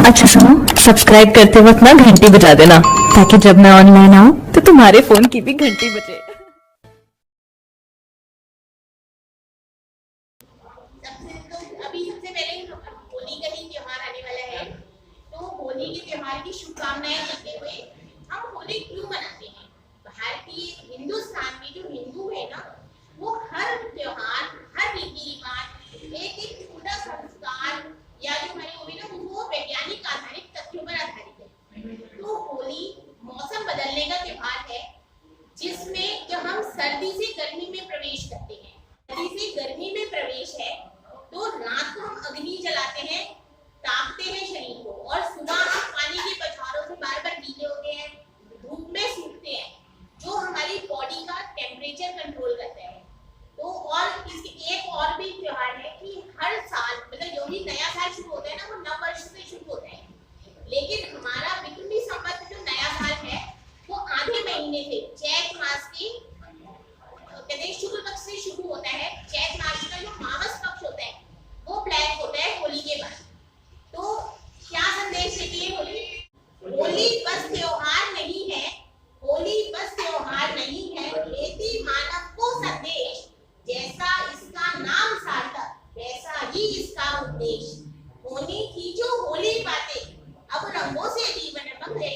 अच्छा सुनो, सब्सक्राइब करते वक्त ना घंटी बजा देना, ताकि जब मैं ऑनलाइन आऊँ तो तुम्हारे फोन की भी घंटी बजे। सबसे पहले होली का ही त्योहार आने वाला है, तो होली के त्योहार की शुभकामनाएं देते हुए हम होली क्यों मनाते हैं। भारतीय हिंदुस्तान में जो हिंदू है ना, वो हर त्योहार, हर रीति रिवाज एक छोटा संस्कार या जो हमारी होली ना, वो वैज्ञानिक आधारित तथ्यों पर आधारित है। तो होली मौसम बदलने का त्योहार है, जिसमें जब हम सर्दी से गर्मी में प्रवेश करते हैं, सर्दी से गर्मी में प्रवेश है, तो रात को हम अग्नि जलाते हैं, तापते हैं शरीर को, और सुबह हम पानी के बौछारों से बार बार गीले होते हैं, धूप में सूखते हैं, जो हमारी बॉडी का टेम्परेचर कंट्रोल करता है। तो और इसके एक और भी त्योहार है कि हर साल, मतलब जो भी नया साल शुरू होता है ना, वो नव वर्ष से शुरू होता है, लेकिन हमारा विक्रमी संवत जो नया साल है, वो आधे महीने से चैत मास की कहते हैं शुक्ल पक्ष से शुरू होता है। चैत मास का जो मावस पक्ष होता है, वो ब्लैक होता है होली के बाद। तो क्या संदेश देती है होली? होली बस त्योहार नहीं है, होली बस त्योहार नहीं है, देती मानव को संदेश, जैसा इसका नाम सार्थक, वैसा ही इसका उद्देश्य। होनी थी जो होली बातें, अब रंगों से जीवन बदले,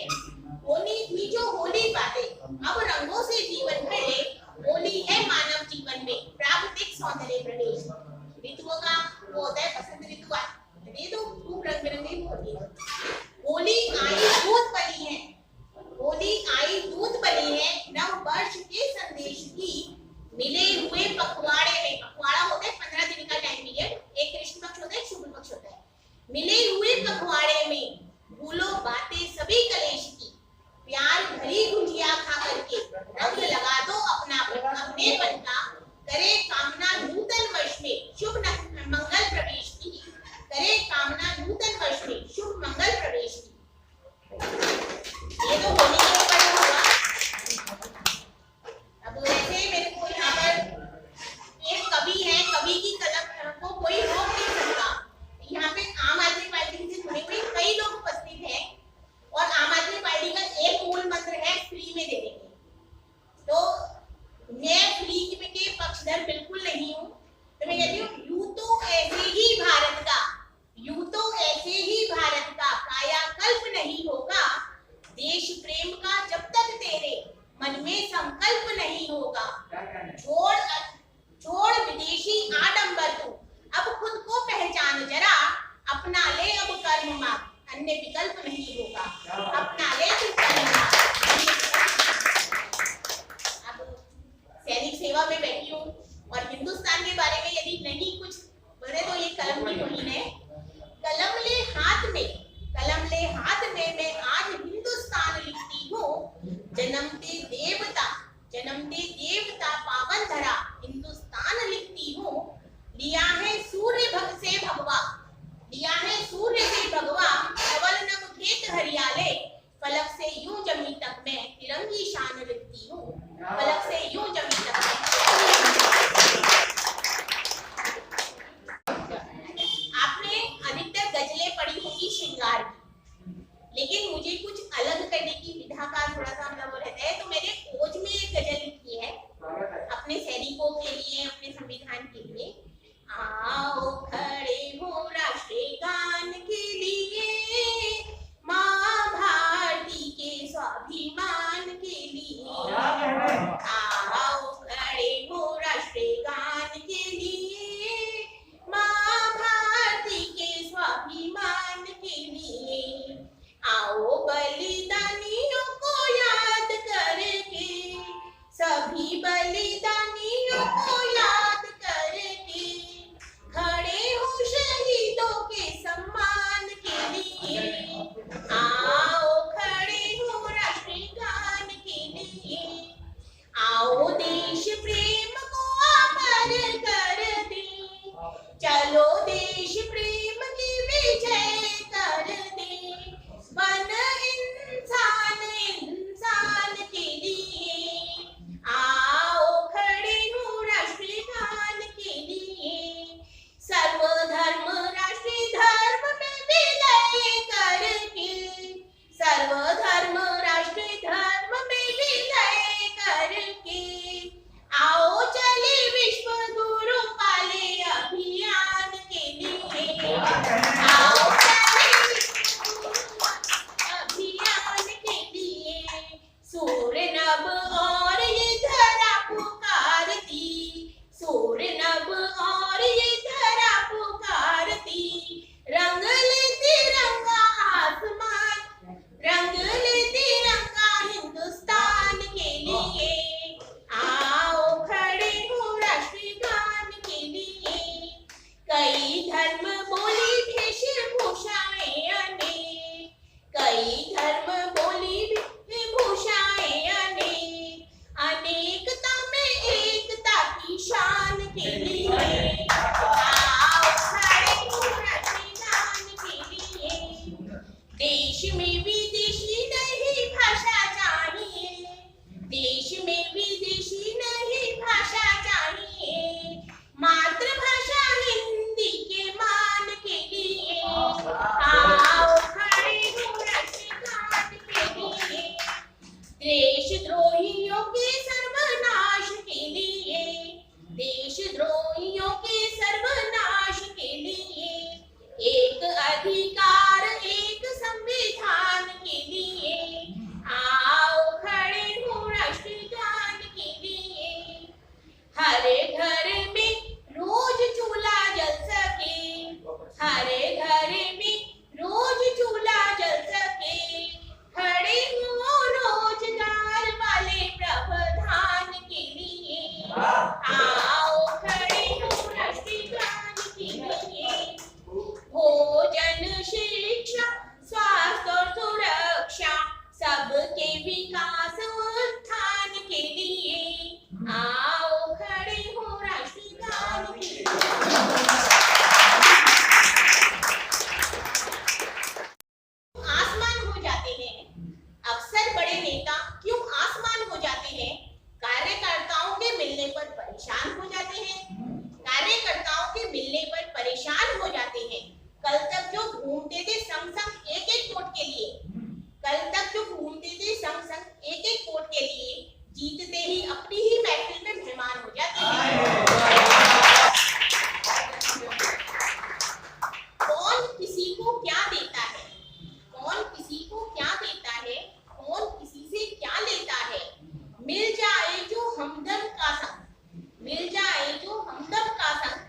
होनी थी जो होली बातें, अब रंगों से जीवन भरे, होली है मानव जीवन में प्राकृतिक सौंदर्य प्रवेश। ऋतुओं का वो होता है बसंत ऋतु, ये तो खूब रंग बिरंगी होली है। होली आई दूध बनी है, होली आई दूध बनी है, नव वर्ष के संदेश की मिले हुए पखवाड़े में। पखवाड़ा होता है 15 दिन का टाइम पीरियड, एक कृष्ण पक्ष होता है, शुक्ल पक्ष होता है। मिले हुए पखवाड़े में भूलो बातें सभी कलेश की, प्यार भरी गुंजिया खा करके रंग लगा दो अपना अपनेपन का, करे कामना नूतन वर्ष में शुभ मंगल प्रवेश की, करे कामना नूतन वर्ष में शुभ मंगल प्रवेश की। ये तो होली के ऊपर हुआ। अब वैसे मेरे को यहाँ पर एक कवि है, कवि की कलम को कोई रोक नहीं सकता। यहाँ पे आम आदमी पार्टी से जुड़े हुए कई लोग उपस्थित हैं, और आम आदमी पार्टी का एक मूल मंत्र है फ्री में दे देंगे। तो मैं फ्री के पक्षधर बिल्कुल नहीं हूँ, तो मैं कहती हूँ यूं तो ऐसे ही भारत का, यूं तो ऐसे ही भारत का कायाकल्प नहीं होगा, देश प्रेम का जब तक तेरे मन में संकल्प नहीं होगा। छोड़ विदेशी आडंबर तू, अब खुद को पहचान जरा, अपना ले अब कर्म मार्ग, अन्य विकल्प नहीं होगा, अपना ले तू कर्म मार्ग। अब सैनिक सेवा में बैठी हूँ, और हिंदुस्तान के बारे में यदि नहीं कुछ बोले तो ये कलम की मुहिम है। कलम ले हाथ में, कलम ले हाथ में मैं आज हिंदुस्तान लिखती हूँ, जन्मते देवता, जन्मते देवता पावन धरा हिंदुस्तान लिखती हूँ। लिया है सूर्य भग से भगवा, लिया है सूर्य से भगवा, धवल नभ खेत हरियाले, फलक से यूं जमी तक मैं तिरंगी शान लिखती हूँ, फलक से यूं जमी तक मैं। आपने अधिकतर गजलें पढ़ी होगी श्रृंगार की, लेकिन मुझे कुछ अलग करने की विधा का थोड़ा सा मतलब रहता है, तो मैंने खोज में एक गजल लिखी है अपने सैनिकों के लिए, अपने संविधान के लिए। आओ खड़े हो राष्ट्रीय गान के लिए, माँ भारती के स्वाभिमान के लिए। आओ खड़े हो राष्ट्रीय गान के लिए, माँ भारती के स्वाभिमान के लिए। आओ बलिदानियों को याद करके, सभी बलिदानियों को याद करके, खड़े हो शहीदों के सम्मान के लिए। आओ खड़े हो राष्ट्रीय गान के लिए, आओ देश प्रेम को अमर कर दे, चलो देश प्रेम की विजय कर दे, बन इंसान इंसान के लिए। आओ खड़े हो राष्ट्रीय गान के लिए, सर्वधर्म राष्ट्रीय धर्म में विलय कर नभ और ये धरा पुकारती, सूर नभ और ये धरा पुकारती, रंग ले तिरंगा आसमान, रंग ले तिरंगा हिंदुस्तान के लिए, आओ खड़े हो राष्ट्रगान के लिए। कई धर्म बोली वेशभूषाएं अनेक, कई धर्म बोली वेशभूषाएं अनेक, अनेकता में एकता की शान के लिए, आओ खड़े हो राष्ट्रगान के लिए। देश में विदेशी नहीं भाषा चाहिए, देश में विदेशी नहीं भाषा चाहिए, मातृभाषा हिंदी के मान के लिए, आओ खड़े हो राष्ट्रगान के लिए। देशद्रोहियों के सर्वनाश के लिए, देशद्रोहियों के सर्वनाश के लिए, एक अधिकार एक संविधान के लिए, आओ खड़े हो राष्ट्रगान के लिए। हर घर में रोज चूल्हा जल सके, हर घर में रोज चूल्हा जल सके, खड़े हो रोजगार वाले प्रावधान के लिए, आओ खड़े हो राष्ट्रगान के लिए। भोजन शिक्षा स्वास्थ्य और सुरक्षा सबके विकास उत्थान के लिए, आओ खड़े हो राष्ट्रगान के लिए। आसमान हो जाते हैं, अक्सर बड़े नेता क्यों आसमान हो जाते हैं? कार्यकर्ताओं के मिलने पर परेशान हो जाते हैं, कार्यकर्ताओं के मिलने पर परेशान हो जाते हैं। कल तक जो घूमते थे संग संग एक एक वोट के लिए, कल तक जो घूमते थे संग संग एक एक वोट के लिए, जीतते ही अपनी ही महफिल में मेहमान हो जाते हैं। कौन किसी को क्या देता है, कौन किसी को क्या देता है, कौन किसी से क्या लेता है? मिल जाए जो हमदम का संग, मिल जाए जो हमदम का संग,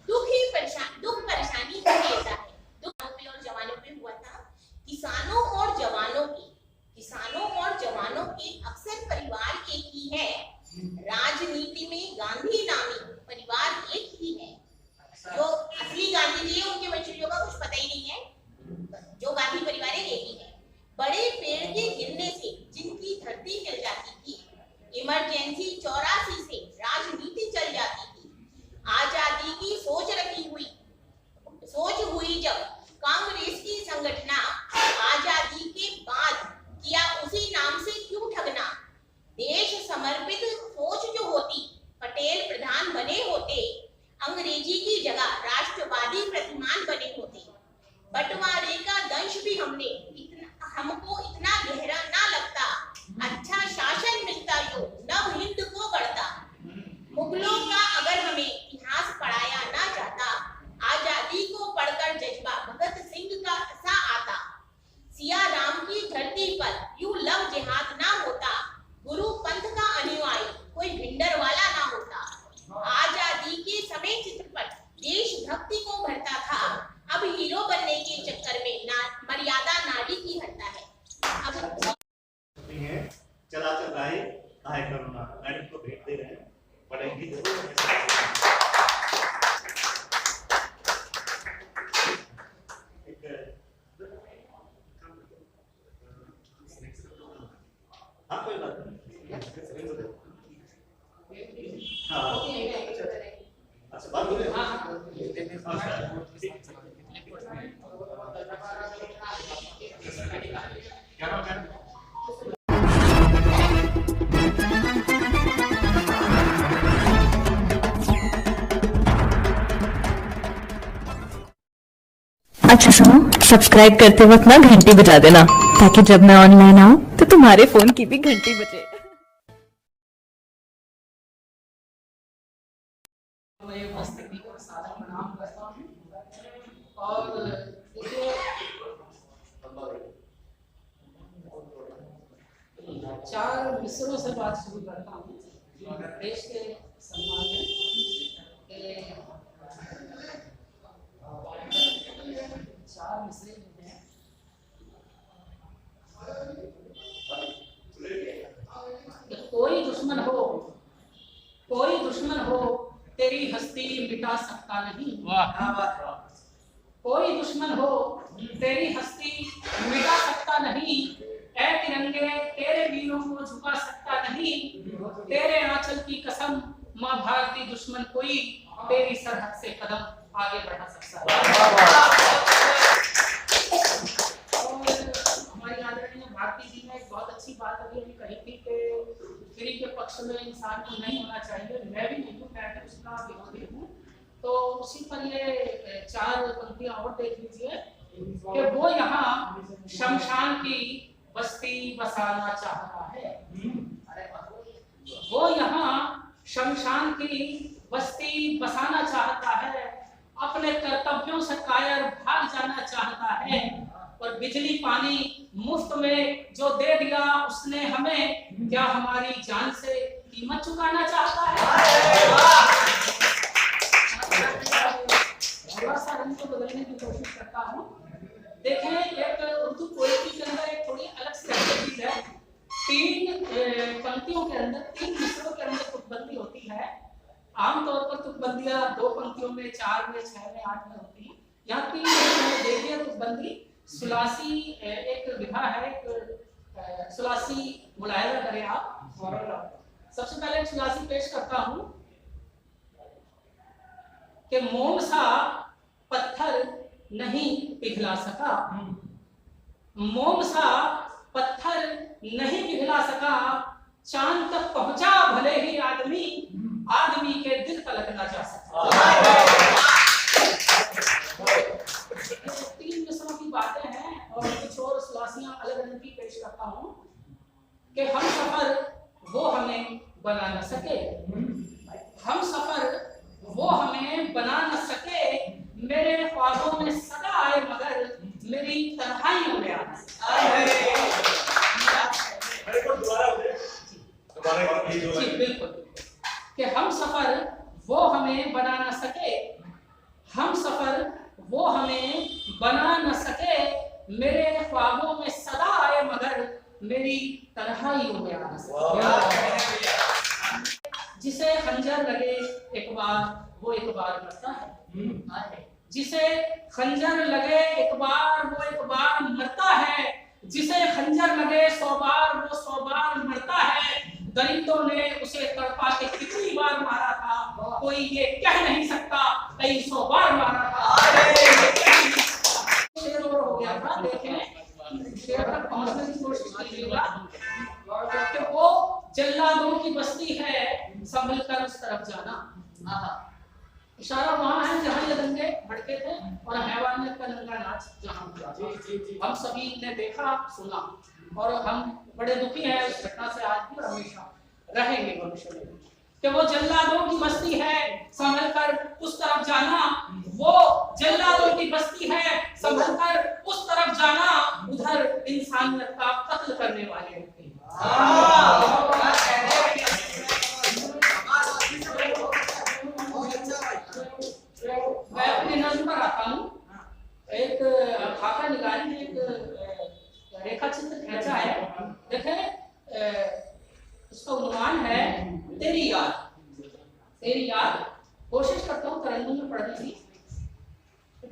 दुख परेशानी को देता है। दुख पे और जवानों पे हुआ था। किसानों और जवानों के, किसानों और जवानों के अक्सर परिवार एक ही है। राजनीति में गांधी नामी परिवार एक ही है। जो असली गांधी जी है उनके वंशजों का कुछ पता ही नहीं है। जो गांधी परिवार है एक ही है। बड़े पेड़ के गिरने से जिनकी धरती हिल जाती थी, इमरजेंसी 84 से राजनीति चल जाती थी। आजादी की सोच हुई जब कांग्रेस की संगठना, आजादी के बाद किया उसी नाम से क्यों ठगना? देश समर्पित सोच जो होती, पटेल प्रधान बने होते, अंग्रेजी की जगह राष्ट्रवादी प्रतिमान बने होते। बंटवारे का दंश भी हमको इतना गहरा ना लगता, अच्छा शासन मिलता जो नव हिंद को गढ़ता। मुगलों का अगर हमें इतिहास पढ़ाया ना जाता, आजादी को पढ़कर जज्बा भगत सिंह का सा आता। सिया राम की धरती पर यूं लव जिहाद ना होता, गुरु पंथ का अनुयायी कोई भिंडर वाला ना होता। आजादी के समय चित्रपट देशभक्ति को भरता था, अब हीरो बनने के चक्कर में मर्यादा नारी की हरता है। अब चला चल रहा है काहे करुणा, मैडम को भेंट दे रहे हैं, पढ़ेंगी जरूर। हाँ कोई बात नहीं, हाँ अच्छा बात हो रही क्या नाम है? अच्छा सुनो, सब्सक्राइब करते वक्त ना घंटी बजा देना, ताकि जब मैं ऑनलाइन आऊं तो तुम्हारे फोन की भी घंटी बजे। सादर प्रणाम करता हूं और देखिए चार मिसरों से बात शुरू करता हूँ देश के सम्मान में चार मिसरे जो हैं कोई दुश्मन हो तेरी हस्ती मिटा सकता नहीं। कोई दुश्मन हो तेरी हस्ती मिटा सकता नहीं। ऐ तिरंगे तेरे वीरों को झुका सकता नहीं। तेरे आंचल की कसम माँ भारती दुश्मन कोई तेरी सरहद से कदम आगे बढ़ा सकता है। और हमारी आदरणीय भारती जी ने एक बहुत अच्छी बात अभी कही थी कि फ्री के पक्ष में इंसान को नहीं होना चाहिए। मैं भी नहीं हूँ, मैं भी उसका विरोधी हूँ। तो उसी पर ये चार पंक्तियां और देख लीजिए कि वो यहाँ शमशान की बस्ती बसाना चाहता है। वो यहाँ शमशान की बस्ती बसाना चाहता है। अपने कर्तव्यों से कायर भाग जाना चाहता है। और बिजली पानी मुफ्त में जो दे दिया उसने हमें, क्या हमारी जान से कीमत चुकाना चाहता है? थोड़ा सा रंग को बदलने की कोशिश करता हूँ। देखें, एक उर्दू पोएट्री के अंदर एक थोड़ी अलग सी चीज है। तीन पंक्तियों के अंदर, तीन मिसरों के अंदर तुकबंदी होती है। आमतौर पर तुकबंदियां दो पंक्तियों में, चार में, 6 में, 8 में होती है। यहाँ 3 में देखिए तुकबंदी सुलासी एक विधा है। एक सुलासी मुलाहिजा करें आप। सबसे पहले एक सुलासी पेश करता हूँ कि मोम सा पत्थर नहीं पिघला सका। मोम सा पत्थर नहीं पिघला सका। चांद तक पहुंचा भले ही आदमी, आदमी के दिल तलक ना जा सका। 3 मिसरों की बातें हैं और कुछ और सुलासियां अलग अलग की पेश करता हूं कि हम सफर वो हमें बना न सके। हम सफर वो हमें बना न सके। मेरे ख्वाबों में सदा आए मगर मेरी तन्हाइयों में आए। जी बिल्कुल, कि हम सफर वो हमें बना न सके। हम सफर वो हमें बना न सके। मेरे ख्वाबों में सदा आए मगर मेरी तन्हाइयों में आ न सके। जिसे खंजर लगे एक बार वो एक बार मरता है। जिसे खंजर लगे एक बार वो एक बार मरता है। जिसे खंजर लगे 100 बार वो 100 बार मरता है। दरिंदों ने उसे तड़पा के कितनी बार मारा था, कोई ये कह नहीं सकता कई 100 बार मारा था। शेर और हो गया था। देखें, शेर तक पहुंचने की कोशिश कीजिएगा कि वो जल्लादों की बस्ती है, संभल कर उस तरफ जाना। इशारा वहां है जहां ये दंगे भड़के थे और हैवानियत का नंगा नाच जहां हुआ था। हम सभी ने देखा, सुना और हम बड़े दुखी हैं इस घटना से आज भी और हमेशा रहेंगे भविष्य में कि वो जल्लादों की बस्ती है, संभल कर उस तरफ जाना। वो जल्लादों की बस्ती है, संभल कर उस तरफ जाना। उधर इंसानियत का कत्ल करने वाले होते हैं। मैं अपनी नज़र पर आता हूँ। एक खाका निगारी ने एक रेखा चित्र खींचा है। देखें, उसका उन्वान है तेरी याद। तेरी याद कोशिश करता हूँ तरंगों में पढ़ने की।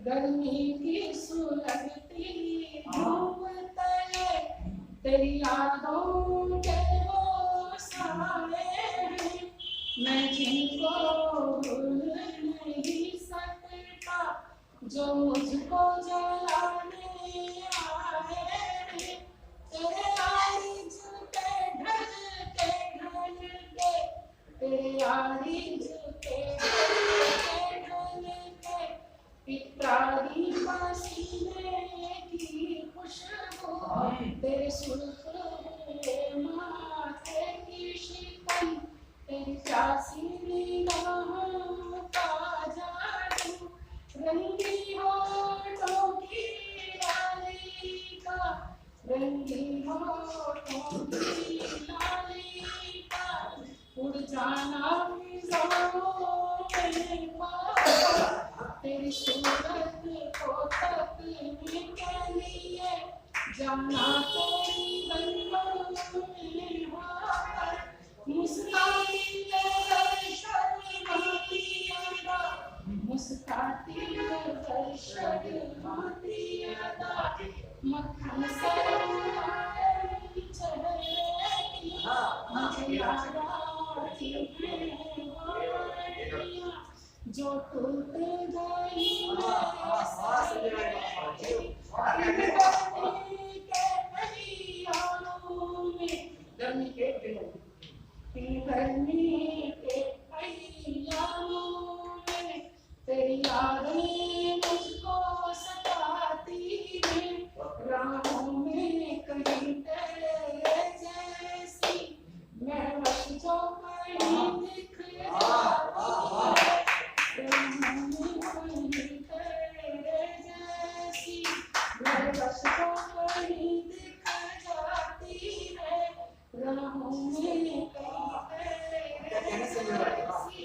गर्मी की सुलगती धूप तले तेरी यादों के वो साए हैं, मैं जिनको भूल नहीं सकता जो मुझको जलाने आए हैं। तेरे आरिज़ पे ढल के तेरे आरिज़ पे ढल के पितरारी पसीने की खुशबू, तेरे सुर्ख माथे की शिकन, तेरी प्यासी निगाहों का जादू, रंगी होठों की लाली का, रंगी होठों की जाना फिजाओं में बाहर, तेरी सूरत को तकने के लिए जाना तेरी गलियों में बाहर, मुस्काती नजर शर्माती अदा, मुस्काती नजर शर्माती अदा, मक्खन से चेहरे की मुझे याद आती है वादियाँ जो टूट गई गर्मी के दिनों गर्मी के अय्यामों में तेरी यादें मुझको सताती हैं, राहों में कहीं तेरे जैसी मैं बस जो कहीं दिख जाती है, राहों में कहीं तेरे जैसी मैं बस जो कहीं दिख जाती है, राहों में कहीं तेरे जैसी।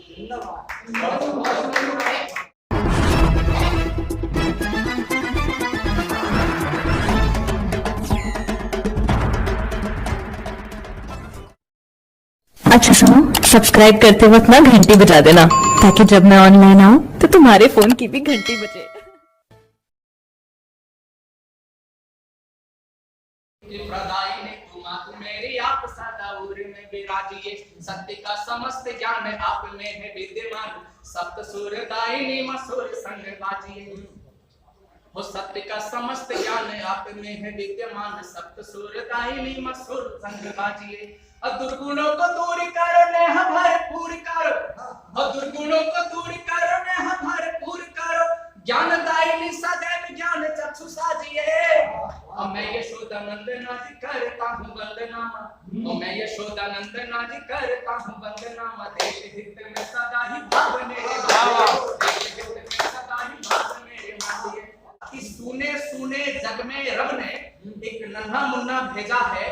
अच्छा सुनो, सब्सक्राइब करते वक्त ना घंटी बजा देना, ताकि जब मैं ऑनलाइन आऊँ तो तुम्हारे फोन की भी घंटी बजे। प्रदायिनी तू मातु मेरी आप सदा उर में विराजिए, सत्य का समस्त ज्ञान आप में है विद्यमान, सप्त सुर दायिनी मसूर संग बाजिए, वो सत्य का समस्त ज्ञान आप में है विद्यमान, सप्त सुर दायिनी मसूर संग बाजिए, और दुर्गुणों को दूर करो नेह भरपूर करो, और दुर्गुणों को दूर करो नेह भरपूर करो, ज्ञानदायिनी सदैव ज्ञान चक्षु साजिए, और मैं यशोदानंदना जी करता हूँ वंदना, और मैं यशोदानंदना जी करता हूँ वंदना, देश हित में सदा ही भाव मेरे देश हित में सदा ही भाव मेरे मानिए, कि सुने सुने जग में रब ने एक नन्हा मुन्ना भेजा है,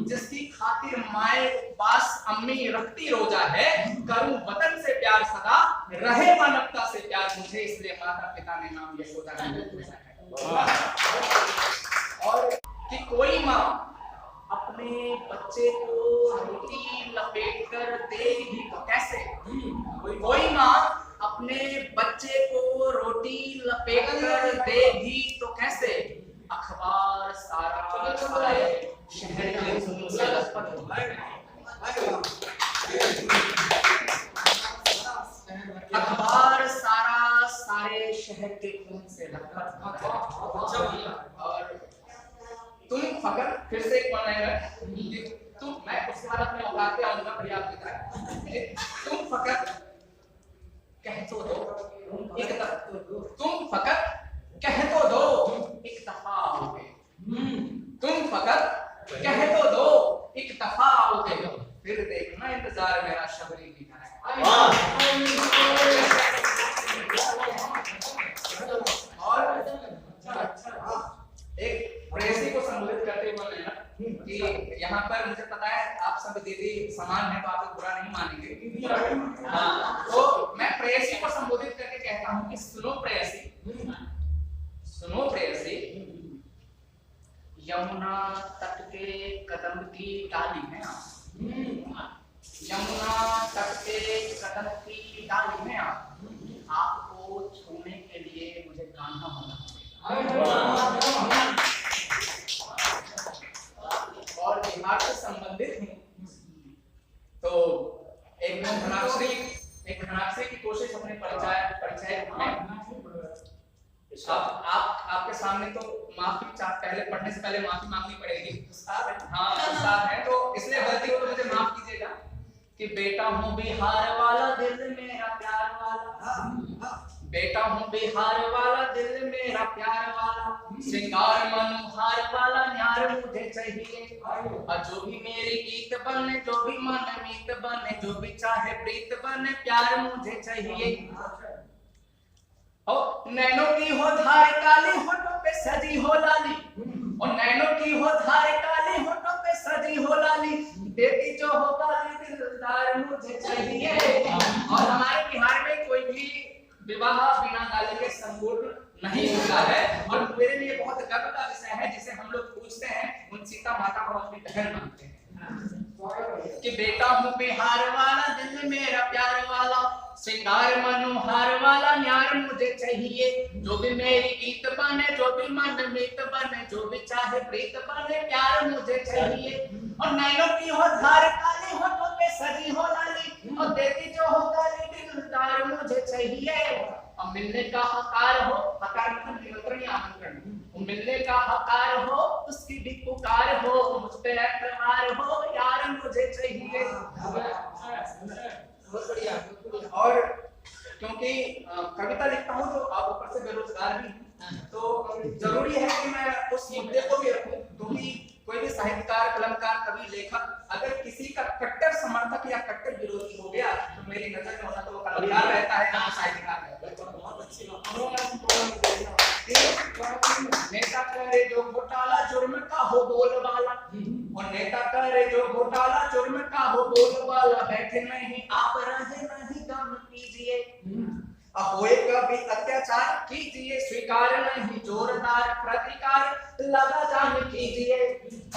जिसकी खातिर माए पास अम्मी रखती रोजा है, करूं वतन से प्यार सदा रहे मानवता से प्यार मुझे, इसलिए माता पिता ने नाम यशोदानंदन भेजा है। और कि कोई माँ अपने बच्चे को रोटी लपेट कर देगी तो कैसे, कोई माँ अपने बच्चे को रोटी लपेट कर देगी तो कैसे, अखबार सारा शहर के खून से लथपथ, अखबार सारा सारे शहर के खून से लथपथ, और तुम फकत फिर से एक माना तुम, मैं उस हालत में औकाते आऊंगा पर्याप्त दिखाए, तुम फकत कह तो दो एक दफा, तुम फकत कह तो दो एक दफा आओगे, तुम फकत कह तो दो एक दफा आओगे, फिर देखना इंतजार मेरा शबरी की तरह। और एक प्रेसी को संबोधित करते हुए बोलना कि यहाँ पर मुझे पता है आप सब दीदी समान है तो आप बुरा नहीं मानेंगे, हाँ, तो मैं प्रेसी को संबोधित करके कहता हूँ कि सुनो प्रेसी, सुनो प्रेसी, यमुना तट के कदम की डाली में आप, यमुना तट के कदम की डाली में आपको छूने के लिए मुझे कान्हा होना और बिहार से संबंधित हूँ, तो एक धनाक्षरी की कोशिश अपने परिचय में आपके सामने तो माफी पहले पढ़ने से पहले माफी मांगनी पड़ेगी, हाँ उस्ताद है तो इसलिए गलती हो तो मुझे माफ कीजिएगा, कि बेटा हूँ बिहार वाला दिल मेरा प्यार वाला, बेटा हूँ बिहार वाला दिल मेरा प्यार वाला, श्रृंगार मनोहार वाला न्यार मुझे चाहिए, और जो भी मेरी गीत बने, जो भी मन मीत बने, जो भी चाहे प्रीत बने, प्यार मुझे चाहिए। और नैनों की हो धार काली, होठों पे सजी हो लाली, और नैनों की हो धार काली, होठों पे सजी हो लाली, बेटी जो हो गाली दिलदार यार मुझे चाहिए। और हमारे बिहार में कोई भी विवाह बिना गाली के संपूर्ण नहीं होता है। और मेरे लिए बहुत गर्व का विषय है, जिसे हम लोग पूछते हैं उन सीता माता को अपनी बहन मानते हैं कि बेटा हूँ बिहार वाला, दिल मेरा प्यार वाला, श्रृंगार मनोहार वाला न्यार मुझे चाहिए। जो भी मेरी गीत बने, जो भी मन मीत बने, जो भी चाहे प्रीत बने, प्यार मुझे चाहिए। और नैनों की हो धार काली, होठों पे सजी हो लाली, और देती जो हो गाली दिलदार मुझे चाहिए। और मिलने का हकार हो, हकार मतलब निमंत्रण या आमंत्रण, मिलने का हकार हो, उसकी भी पुकार हो, मुझ पे एतबार हो, यार मुझे चाहिए। बहुत बढ़िया। और क्योंकि कविता लिखता हूँ तो आप ऊपर से बेरोजगार भी हैं, तो जरूरी है कि मैं उस मुद्दे को भी रखूं, क्योंकि कोई भी साहित्यकार, कलमकार, कवि, लेखक अगर किसी का कट्टर समर्थक या कट्टर विरोधी हो गया तो मेरी नजर में होना तो वो कलाकार रहता है, ना साहित्यकार रहता है। बहुत अच्छी नेता करे जो घोटाला जुर्म का हो बोलबाला, और नेता करे जो घोटाला जुर्म का हो बोलबाला, बैठे नहीं आप रहे नहीं गम कीजिए। होए कभी अत्याचार कीजिए, स्वीकार नहीं जोरदार प्रतिकार लगा जान कीजिए।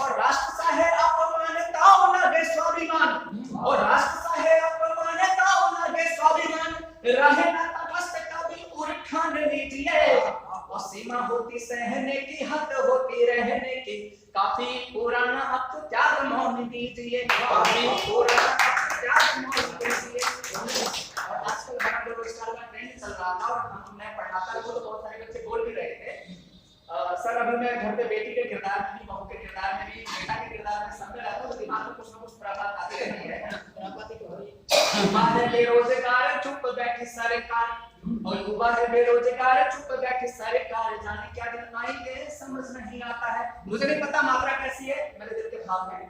और राष्ट्र चाहे अपमानताओं लगे स्वाभिमान, और राष्ट्र चाहे अपमानताओं लगे स्वाभिमान, रहे ना तटस्थ कभी उठान लीजिए। और सीमा होती सहने की, हद होती रहने की, काफी पुराना अब तो त्याग मौन दीजिए, काफी पुराना अब तो त्याग मौन दीजिए। और आजकल बड़ा बेरोजगार का ट्रेंड चल रहा था, और मैं पढ़ाता था तो बहुत सारे बच्चे बोल भी रहे थे सर अभी मैं घर पे बेटी के किरदार में भी, बहू के किरदार में भी, बेटा के किरदार में सब में रहता हूं, तो दिमाग में कुछ ना कुछ प्रभाव आते रहती है। युवा है बेरोजगार चुप बैठी सरकार, और युवा है बेरोजगार चुप बैठी सरकार, जाने क्या दिन आएंगे समझ नहीं आता है। मुझे नहीं पता मात्रा कैसी है, मेरे दिल के भाव में।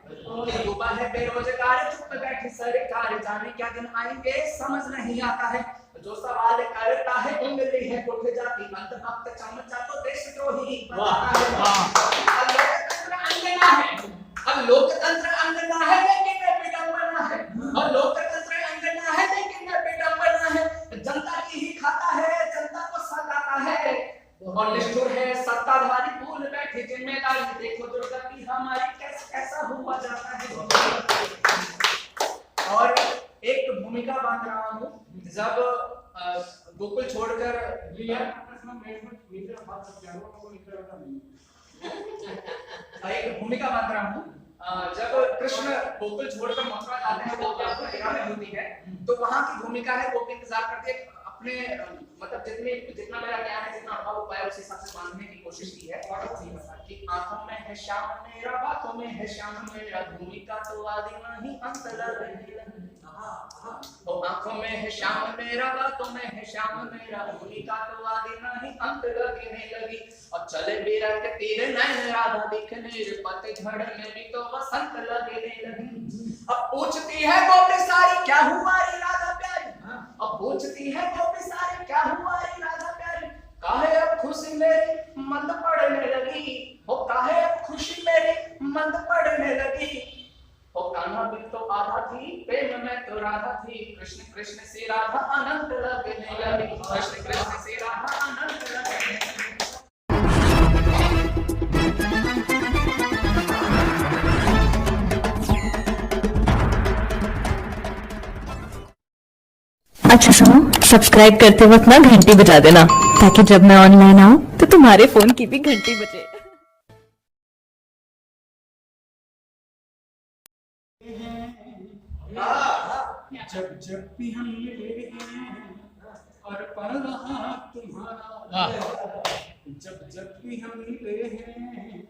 युवा है बेरोजगार चुप बैठी सरकार, जाने क्या दिन आएंगे समझ नहीं आता है। जो सवाल करता है उंगली है उठ जाती, अंत वक्त चमचा तो देशद्रोही बनाता है। लोकतंत्र अंगना है, अब लोकतंत्र अंगना है लेकिन विडंबना है, और लोकतंत्र अंगना है लेकिन विडंबना है। जनता की ही खाता है, जनता को सताता है, और निष्ठुर है सत्ताधारी भूल बैठी जिम्मेदारी, देखो दुर्गति हमारी कैसा हुआ जाता है। और एक भूमिका बांध रहा हूँ, जब गोकुल छोड़कर एक भूमिका बांध रहा हूँ, जब कृष्ण गोकुल छोड़कर मथुरा जाते हैं, गोपियां मथुरा में होती है, तो वहां की भूमिका है गोपी इंतजार करती है। अपने मतलब जितना मेरा ज्ञान है, जितना अनुभव हुआ है, उस हिसाब से बांधने की कोशिश की है। कि आंखों में है श्याम मेरा, बातों में है श्याम मेरा, भूमिका तो आदि नहीं अंत लगे। आंखों में है श्याम मेरा, बातों में है श्याम मेरा, भूमिका तो आदि नहीं अंत लगने लगी। और चले बीरा के तीर नैन राधा दिखने, पतझड़ में भी तो बसंत लगने लगी। अब पूछती है गोपी सारी क्या हुआ रे राधा प्यारी, अब पूछती है गोपी सारी क्या हुआ रे राधा प्यारी, काहे अब खुशी मेरी मंद पड़ने लगी, हो काहे अब खुशी मेरी मंद पड़ने लगी। ओ कान्हा भी तो आधा थी, प्रेम में तो राधा थी, कृष्ण कृष्ण से राधा अनंत लगने लगी, कृष्ण कृष्ण से राधा अनंत लगने लगी। अच्छा सुनो, सब्सक्राइब करते वक्त ना घंटी बजा देना, ताकि जब मैं ऑनलाइन आऊँ तो तुम्हारे फोन की भी घंटी बजे। जब जब भी हम मिले हैं और पढ़ रहा तुम्हारा, जब जब भी हम मिले हैं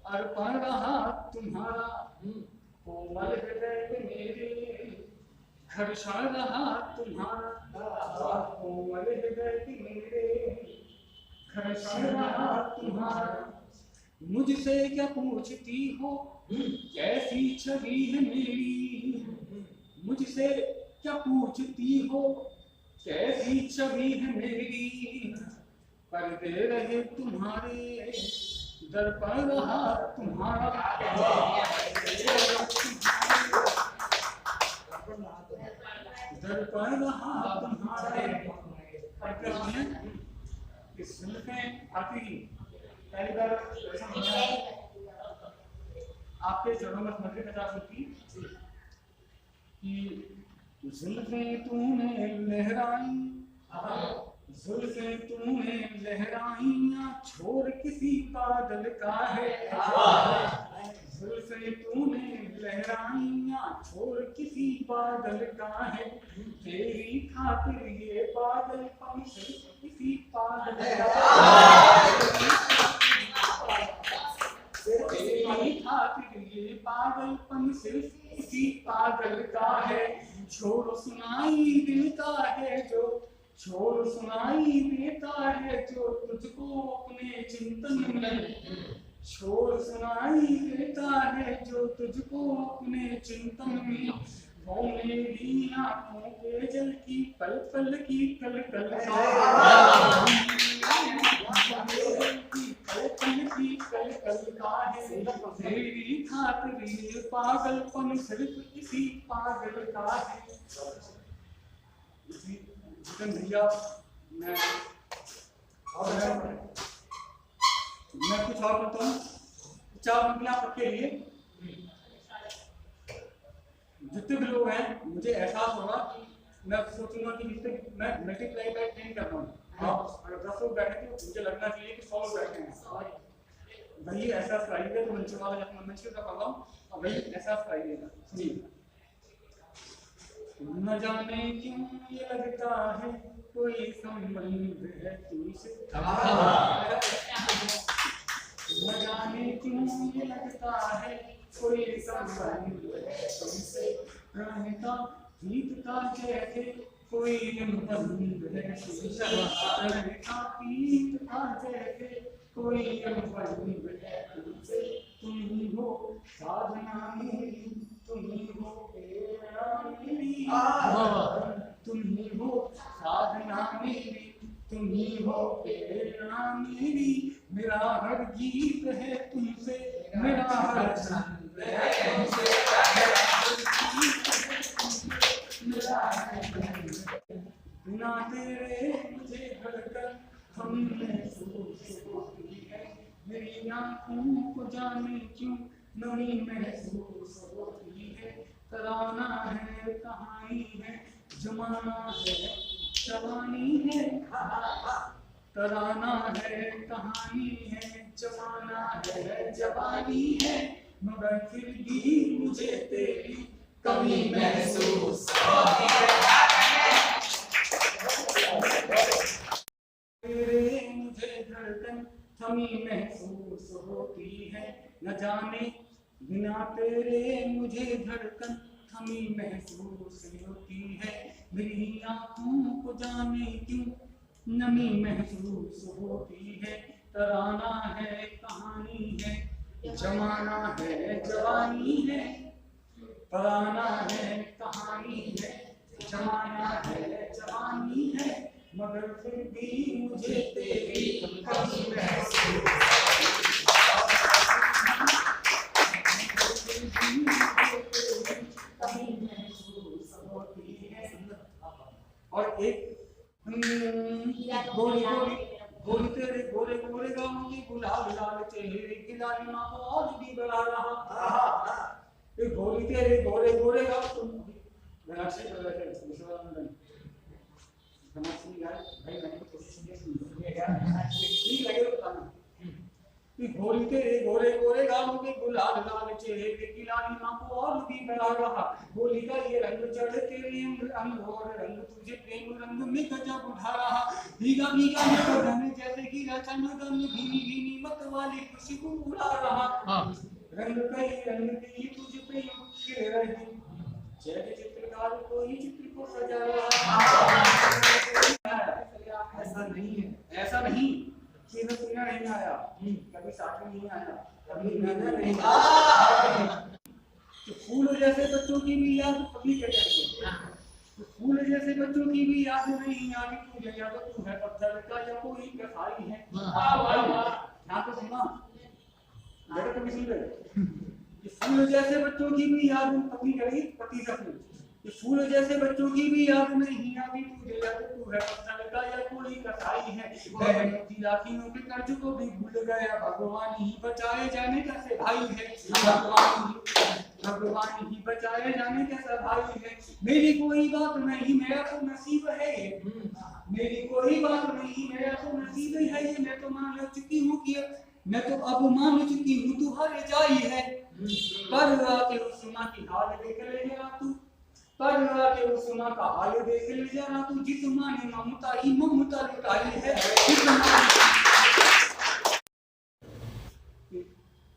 और पढ़ रहा तुम्हारा, कोमल हृदय मेरे घर्षण रहा तुम्हारा, कोमल हृदय मेरे घर्षण रहा तुम्हारा। मुझसे क्या पूछती हो, कैसी छवि है मेरी, मुझसे क्या पूछती हो, कैसी छवि है मेरी, पर्दे रहे तुम्हारे, दर्पण रहा तुम्हारा। दर्पण रहा तुम्हारा। इस जुल्फें आती ही पहली बार ऐसा होना है आपके चरणों में समझ बता सकती कि जुल्फें तूने लहराई, जुल्फें तूने लहराइयां छोड़ किसी बादल का है। जुल्फें तूने लहराइयां छोड़ किसी बादल का है। तेरी खातिर ये बादल पंछी किसी बादल का तेरी खातिर ये पागलपन सिर्फ इसी पागल का है। छोड़ सुनाई देता है जो, छोड़ सुनाई देता है जो तुझको अपने चिंतन में, छोड़ सुनाई देता है जो तुझको अपने चिंतन में। वो मेरी आंखों के जल की पल पल की कल कल का है। तेरी खातिर ये पागलपन सिर्फ इसी पागल का है। भैया मैं कुछ और करता हूँ। 4 मिनट आपके लिए जितने भी लोग हैं मुझे एहसास होगा कि मैं सोचूंगा कि जितने मैं मल्टीप्लाई बाय 10 कर रहा हूँ। अगर 10 लोग बैठे तो मुझे लगना चाहिए कि 100 लोग बैठे हैं। वही एहसास कराइएगा। तो मंच वाला जब मैं मंच का कर रहा हूँ और वही एहसास कराइएगा। सुनिए। न जाने क्यों ये लगता है कोई संबंध है तुमसे, न जाने क्यों ये लगता है कोई संबंध है तुमसे। रहता बीतता जैसे कोई अनुबंध है तुमसे। रहता बीतता जैसे कोई अनुबंध है तुमसे। तुम ही हो साधना मेरी, तुम ही हो प्रेरणा मेरी, तुम ही हो साधना मेरी, तुम ही हो प्रेरणा मेरी। मेरा हर गीत है तुमसे, मेरा हर छंद है तुमसे, मेरा हर छंद। बिना तेरे मुझे धड़कन हम महसूस होती है। मेरी आंखों को जाने क्यों नमी महसूस होती है। तराना है कहानी है जमाना है जवानी है। तराना है कहानी है जमाना है जवानी है। मगर फिर भी मुझे तेरी कमी महसूस होती है। तेरे मुझे धड़कन थमी महसूस होती है। न जाने बिना तेरे मुझे धड़कन थमी महसूस होती है। मेरी आंखों को जाने क्यों नमी महसूस होती है। तराना है कहानी है जमाना है जवानी है। तराना है कहानी है जमाना है जवानी है। मगर फिर भी मुझे तेरी कमी महसूस होती है। और एक गोरी गोरी गोरी तेरे गोरे गोरे गाँव की गुलाल लाल चेहरे की लालिमा को और भी बढ़ा रहा। गोरी तेरे गोरे गोरे गाँव तुम मीनाक्षी कर रहे थे विश्वानंदन मीनाक्षी यार भाई मैंने तो कोशिश की यार ठीक लगे तो बताना कि गोरी तेरे गोरे गोरे गाँव के गुलाल लाल चेहरे की लालिमा को और भी बढ़ा रहा। गोली का ये रंग चढ़ तेरे अंग और रंग तुझे प्रेम रंग में गजब उठा रहा। भीगा भीगा धन जैसे गिरा चंदन भीनी भीनी मत वाली खुशबू उड़ा रहा। रंग कई रंग की तुझ पे गिर रही जैसे चित्रकार कोई चित्र को सजा रहा। ऐसा नहीं है, ऐसा नहीं सीधा सीधा नहीं आया, कभी साथ में नहीं आया, कभी नजर नहीं आया। तो फूल जैसे बच्चों की भी याद पत्नी के जैसे, तो फूल जैसे बच्चों की भी याद नहीं आती तुझे, या तो तू है पत्थर का या कोई कसाई है। यहाँ तो सुना बेटा कभी सुन रहे, फूल जैसे बच्चों की भी याद पत्नी करेगी पति से। कि फूल जैसे बच्चों की भी याद नहीं आती तुझे, या तो तू है पत्थर का या कोई कसाई है। बहनों की राखियों के कर्ज को भी भूल गया, भगवान ही बचाए जाने कैसे भाई है। भगवान ही बचाए जाने कैसा भाई है। मेरी कोई बात नहीं, मेरा तो नसीब है ये। मेरी कोई बात नहीं, मेरा तो नसीब है ये। मैं तो मान चुकी हूँ कि मैं तो अब मान चुकी हूँ तू हर जाई है। पर आके उस माँ की हाल देख ले जरा तू, पर आके उस माँ का हाल देख ले जरा तू, जिस माँ ने ममता ही ममता लुटाई है।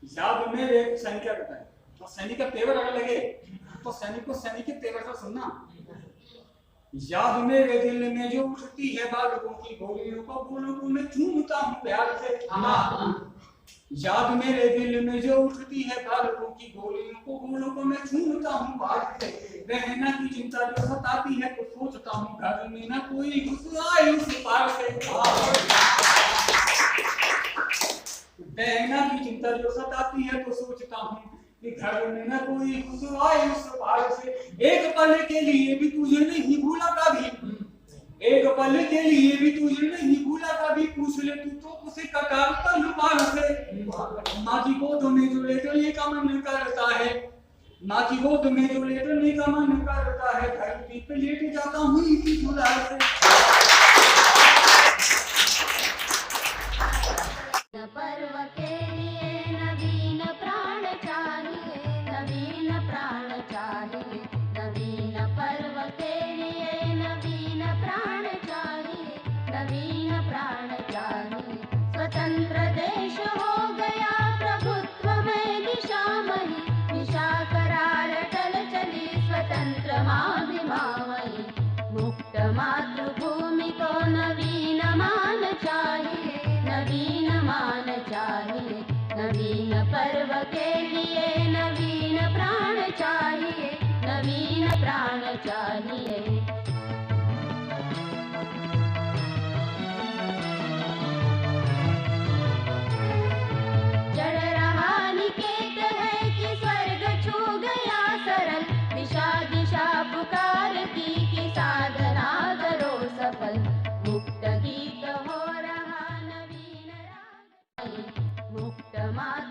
याद में एक सैनिक क्या कहता है, तो सैनिक का तेवर अगर लगे तो सैनिक को सैनिक के तेवर से सुनना। याद मेरे दिल में जो उठती है बालकों की गोलियों को, बोलों को मैं चूमता हूँ प्यार से। याद मेरे दिल में जो उठती है बालकों की गोलियों को, बोलों को मैं चूमता हूँ प्यार से। रहना की चिंता जो सताती है तो सोचता हूँ घर में ना कोई घुस आए उस पार से। रहना की चिंता जो सताती है तो सोचता हूँ कि घर में ना कोई घुस आए उस पार से। एक पल के लिए भी तुझे नहीं भूला कभी, एक पल के लिए भी तुझे नहीं भूला कभी, पूछ ले तू तो उसे कटार तलवार से। माँ की गोद में जो लेटने का मन करता है, माँ की गोद में जो लेटने का मन करता है, धरती पे लेट जाता हूँ इसी दुलार से। पर्व के लिए नवीन प्राण चाहिए, नवीन प्राण चाहिए। नवीन पर्व के लिए नवीन प्राण चाहिए, नवीन प्राण चाहिए। स्वतंत्र देश हो गया प्रभुत्व में दिशामयी, दिशा करार टल चली स्वतंत्र माँ-भी-माँ-वही। मुक्त मातृभूमि को नवीन मान चाहिए, नवीन मान चाहिए। नवीन पर्व के लिए नवीन प्राण चाहिए, नवीन प्राण चाहिए। चढ़ रहा निकेत है कि स्वर्ग छू गया सरल, दिशा दिशा पुकार की साधना करो सफल। मुक्त गीत हो रहा नवीन राग, मुक्त मात